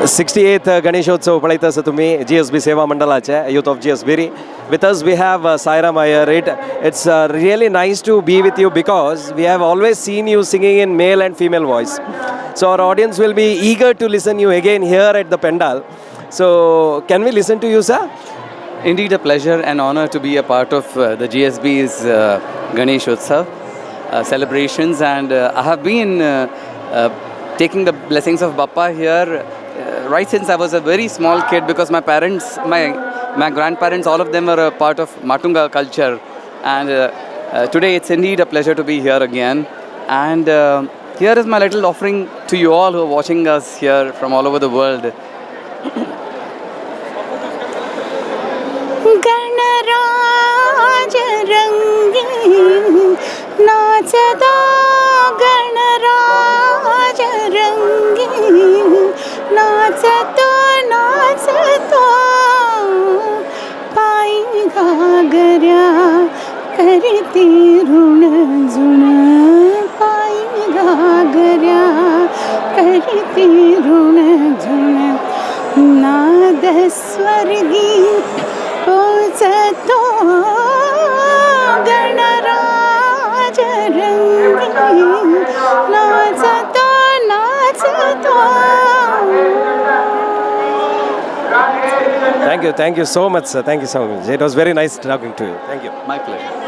68th Ganeshotsav Palaitasa to me, GSB Seva Mandal Youth of GSB. With us we have Sairam Iyer. It's really nice to be with you because we have always seen you singing in male and female voice. So our audience will be eager to listen you again here at the Pendal. So can we listen to you, sir? Indeed a pleasure and honor to be a part of the GSB's Ganeshotsav celebrations, and I have been taking the blessings of Bappa here right since I was a very small kid, because my parents, my grandparents, all of them were a part of Matunga culture, and today it's indeed a pleasure to be here again. And here is my little offering to you all who are watching us here from all over the world. गणराज रंगी नाचता गणराज रंगी नाचतो नाचतो पायी घागऱ्या करती ऋण जुण पायी घागऱ्या करती ऋण जुण नाद स्वर्गी पोचतो गणराज रंगी नाचतो नाचतो. Thank you so much, sir. Thank you so much. It was very nice talking to you. Thank you. My pleasure.